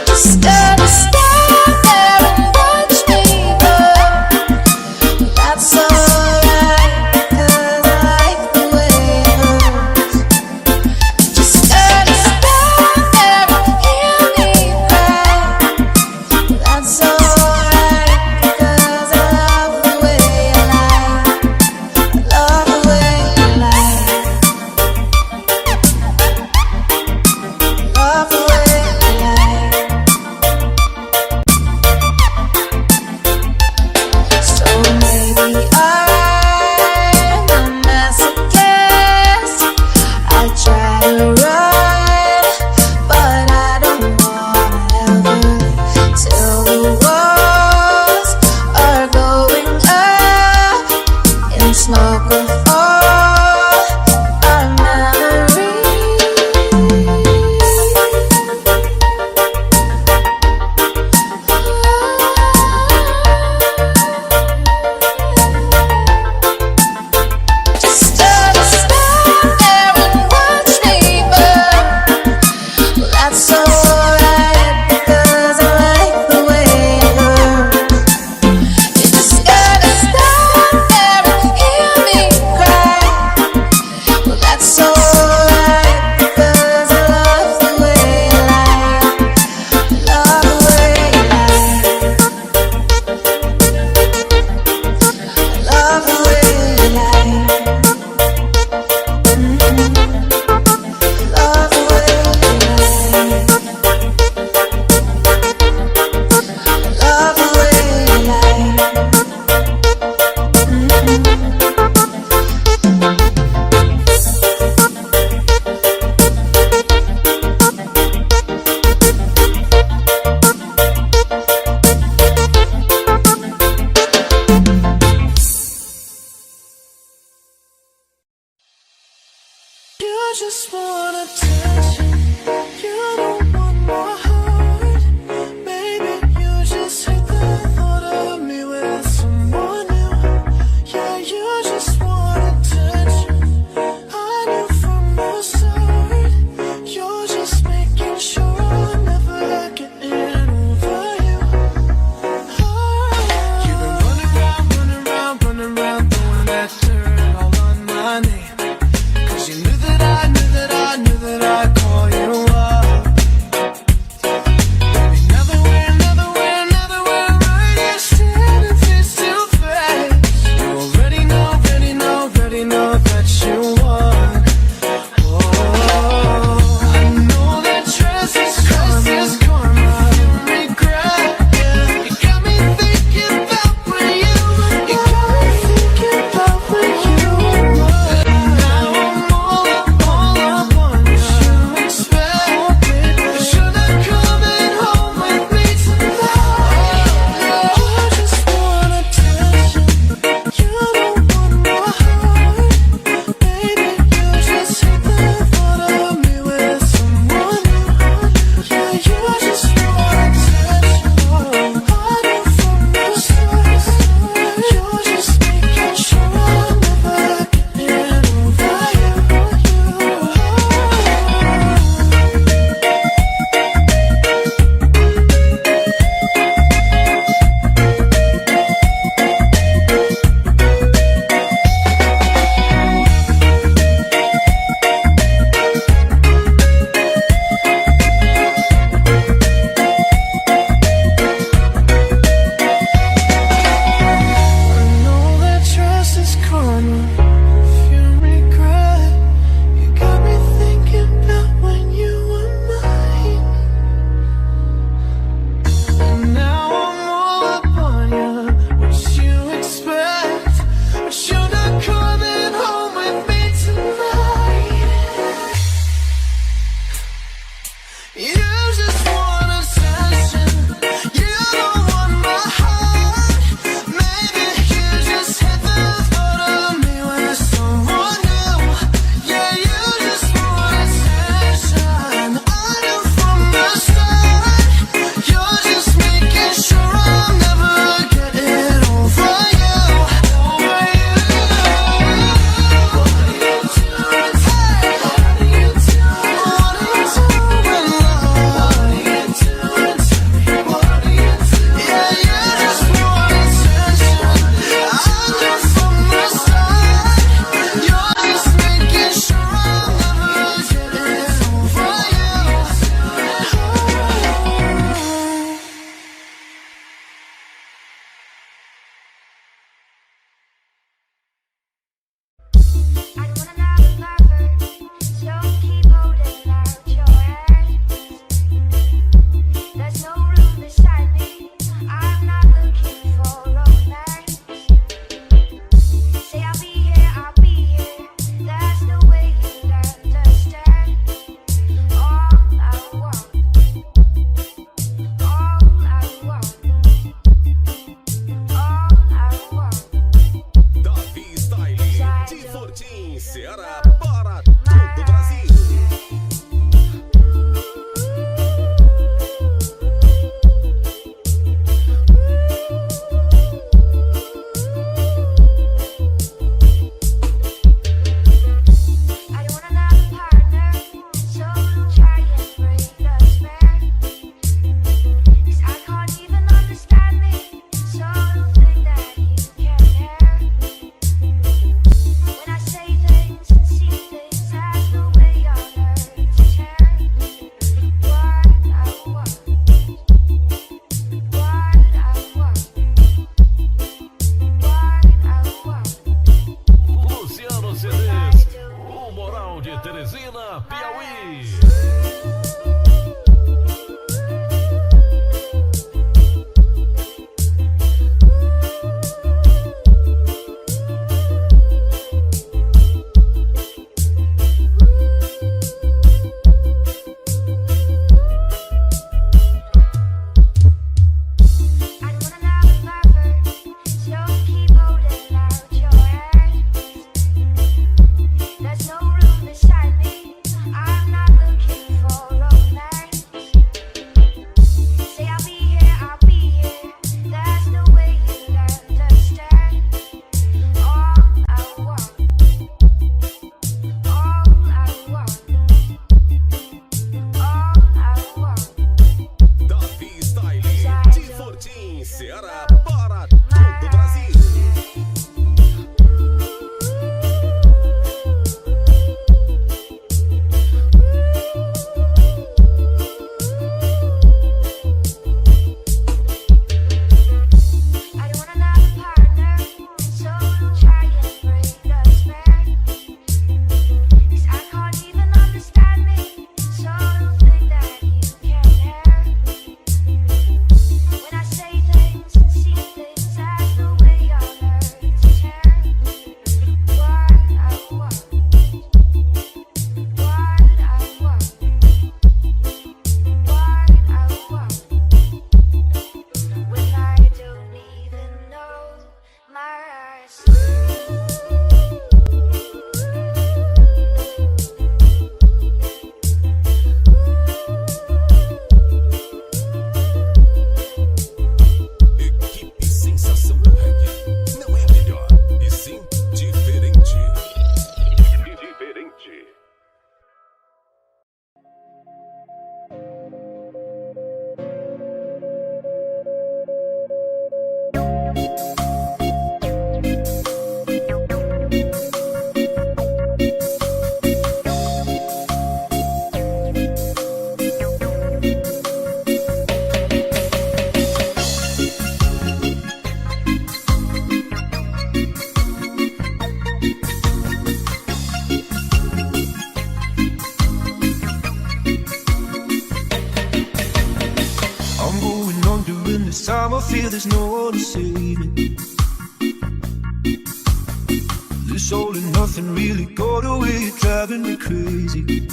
Just gonna stand there and watch me burn. That's alright, because I like the way it hurts. Just gonna stand there and hear me cry. That's alright, because I love the way you lie. Love the way you lie. Love the way you lie. So maybe I'm a masochist. I try to run, but I don't wanna ever, till the walls are going up in smoke of all our memories. Just gonna stand there and watch me burn. That's alright, because I like the way it hurts. You're just gonna stand there and hear me cry. That's alright, because I love the way you lie. Love the way you lie. Love the way you lie. Love the way you lie. Love the way you lie. You just want attention. You don't want my heart. Maybe you just hate the thought of me with someone new. Yeah, you just want attention. I knew from the start. You're just making sure I'm never getting over you. You've been running around, throwing that dirt all on my name. 'Cause you knew that I called there's no one to save me. This all and nothing really got away, you're driving me crazy.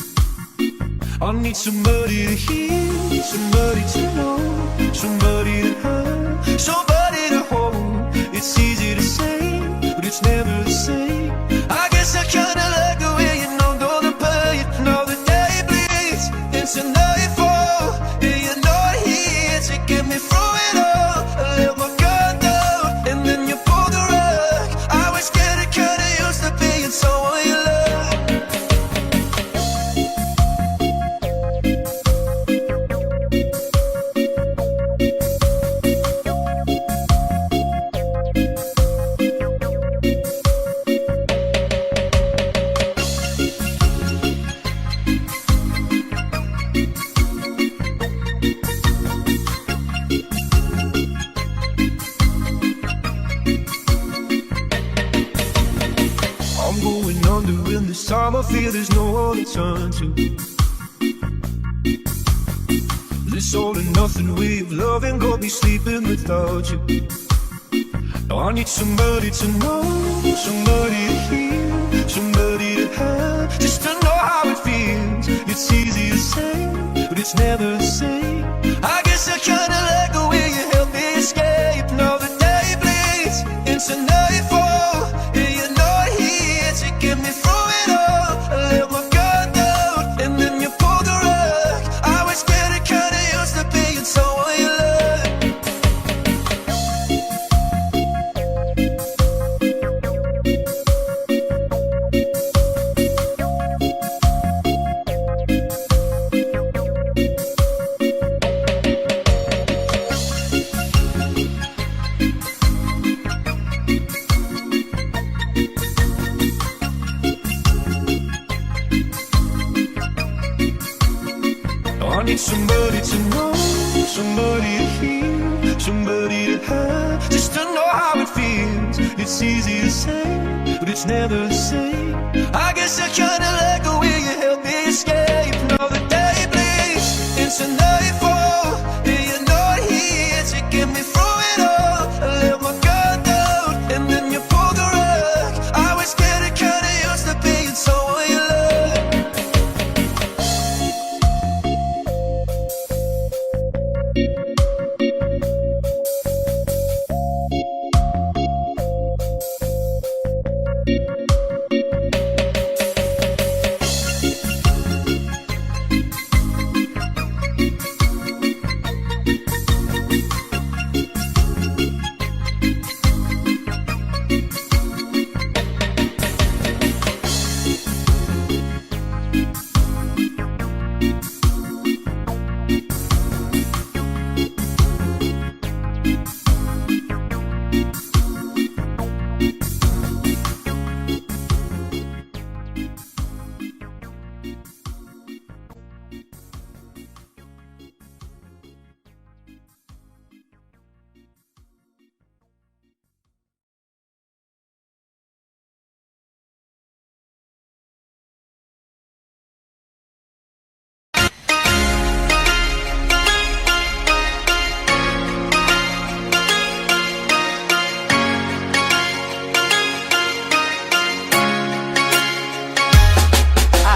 I need somebody to hear, somebody to know, somebody to have, somebody to hold. It's easy to say, but it's never the same. I guess I kinda like the way you're not gonna pay it. Now the day bleeds into nightfall, and you're not here to get me through it all. I let my guard down, and then you pulled the rug. I was getting kinda used to being someone you love. I'm going under in this time, I feel there's no one to turn to. This all and nothing way of loving got me sleeping without you. Now I need somebody to know, somebody to hear, somebody to have, just to know how it feels. It's easy to say, but it's never the same. I guess I kinda like the way you help me escape. Now the day bleeds into nightfall, and you're not here to get me through it all. I let my guard down, and then you pulled the rug. I was getting kinda used to being someone you love. I need somebody to know, somebody to hear, somebody to have, just to know how it feels. It's easy to say, but it's never the same. I guess I kinda like the way you help me escape. Now the day bleeds into nightfall, and you're not here to get me through it all. I let my guard down, and then you pulled the rug. I was getting kinda used to being someone you love.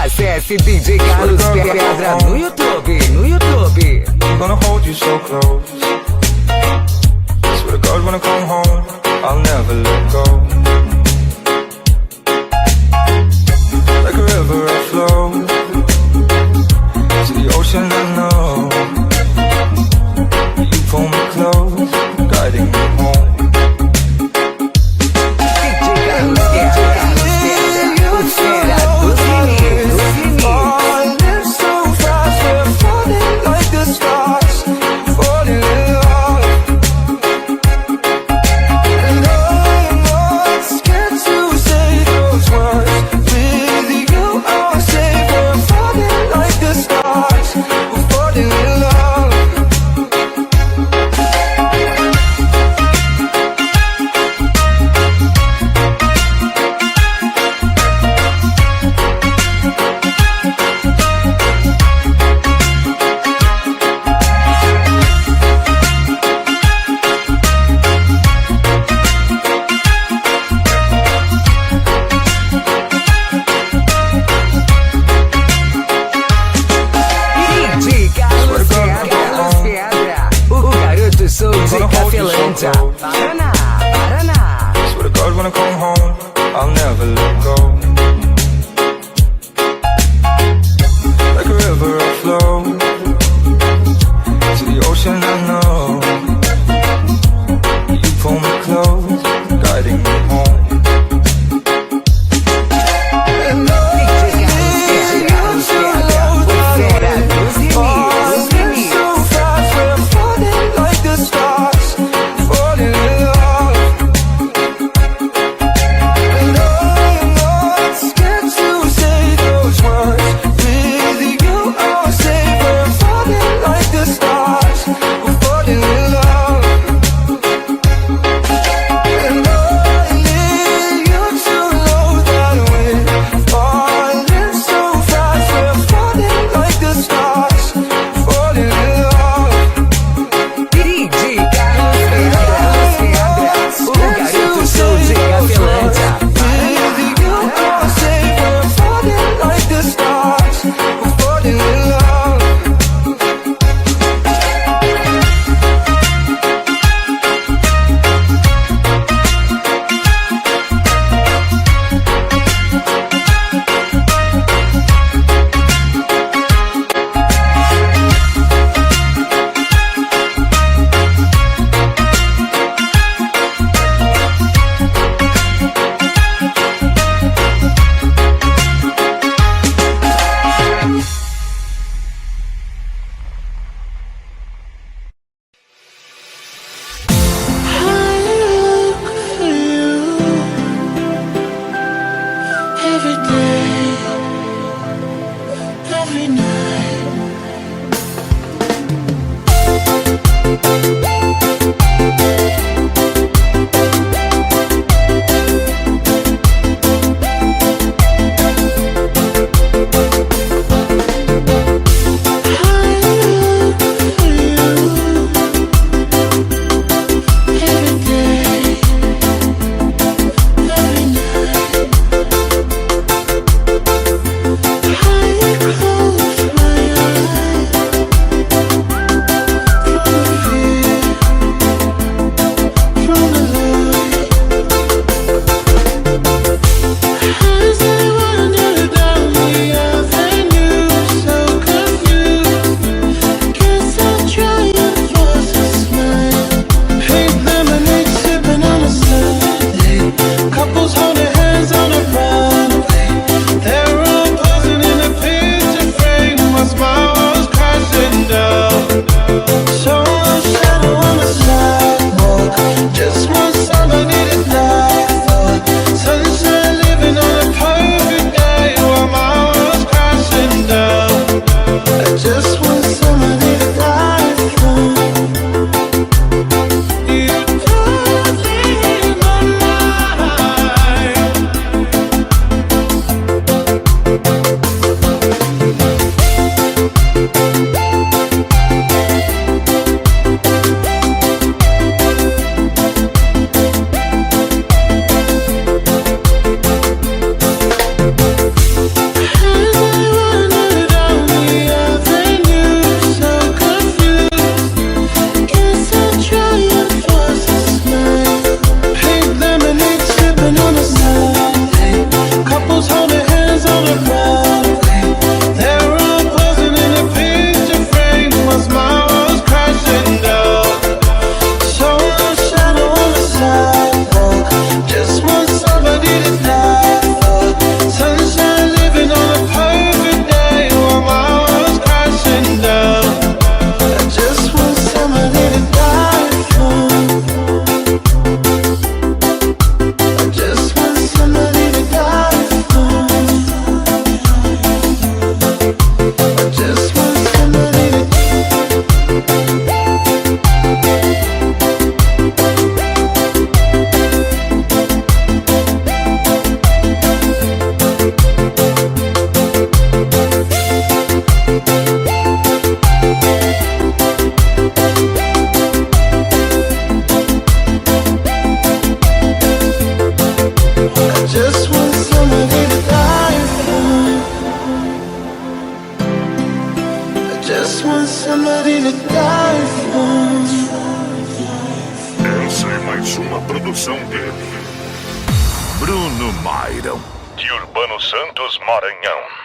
Acesse DJ Carlos Pedra no YouTube, Gonna hold you so close. Swear to God when I come home, I'll never let go. Like a river I flow to the ocean I know. You pull me close, guiding me home. Falling in love, and I know versão dele. Bruno Mairão, de Urbano Santos, Maranhão.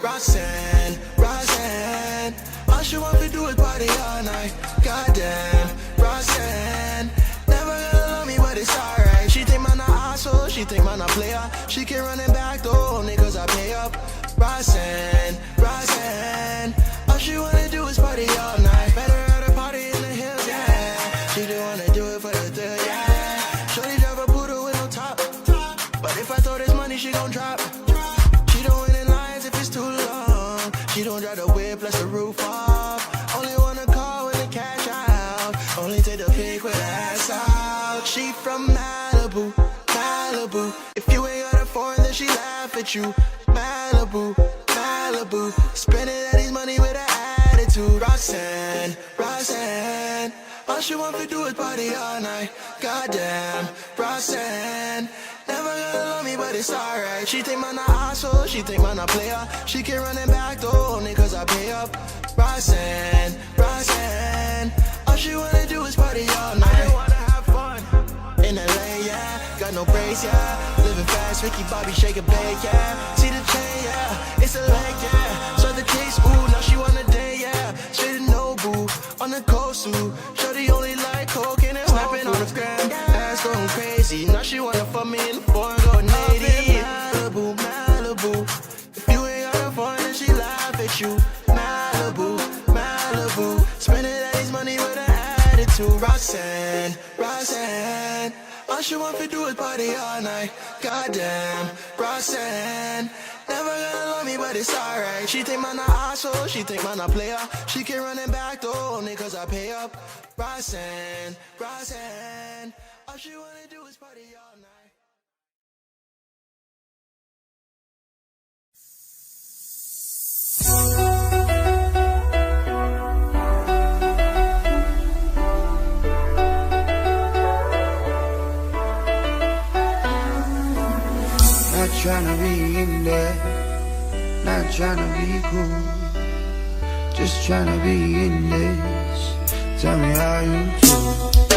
Roxanne, Roxanne, all she want to do is party all night. Goddamn, Roxanne, never gonna love me, but it's alright. She think man a asshole, she think man a player. She can run it back though, only cause I pay up. Roxanne, Roxanne, all she wanna do is party all night. Better at a party in the hills, yeah. She just wanna do it for the thrill, yeah. Shorty drive a poodle with no top, but if I throw this money, she gon' drop. She don't win in lines if it's too long. She don't drive the whip, bless the roof off. Only wanna call when the cash out. Only take the pic with her ass out. She from Malibu, Malibu. If you ain't got a foreign, then she laugh at you. Malibu, Malibu. Spending all these money with her attitude. Roxanne, Roxanne, all she want to do is party all night. Goddamn, Roxanne, never gonna love me, but it's alright. She think man a asshole, she think man a player. She can run it back though, only cause I pay up. Roxanne, Roxanne, all she wanna do is party all night. I just wanna have fun in LA, yeah. Got no brakes, yeah. Living fast, Ricky Bobby shake a bake, yeah. See the chain, yeah. It's a leg, yeah. So the case, ooh, now she wanna day, yeah. Straight to Nobu on the coast, ooh. Shorty only like coke and it's snapping on the gram. Ass going crazy, now she wanna fuck me in the foreign, go Navy. Malibu, Malibu. If you ain't got a foreign, then she laugh at you. Malibu, Malibu. Spending all this money with an attitude. Roxanne, Roxanne, all she want to do is party all night. Goddamn, Roxanne, never gonna love me, but it's alright. She think man a asshole, she think man a player. She can run it back though, only cause I pay up. Roxanne, Roxanne, all she wanna do is party all night. Not tryna be in there, not tryna be cool, just tryna be in this. Tell me how you do.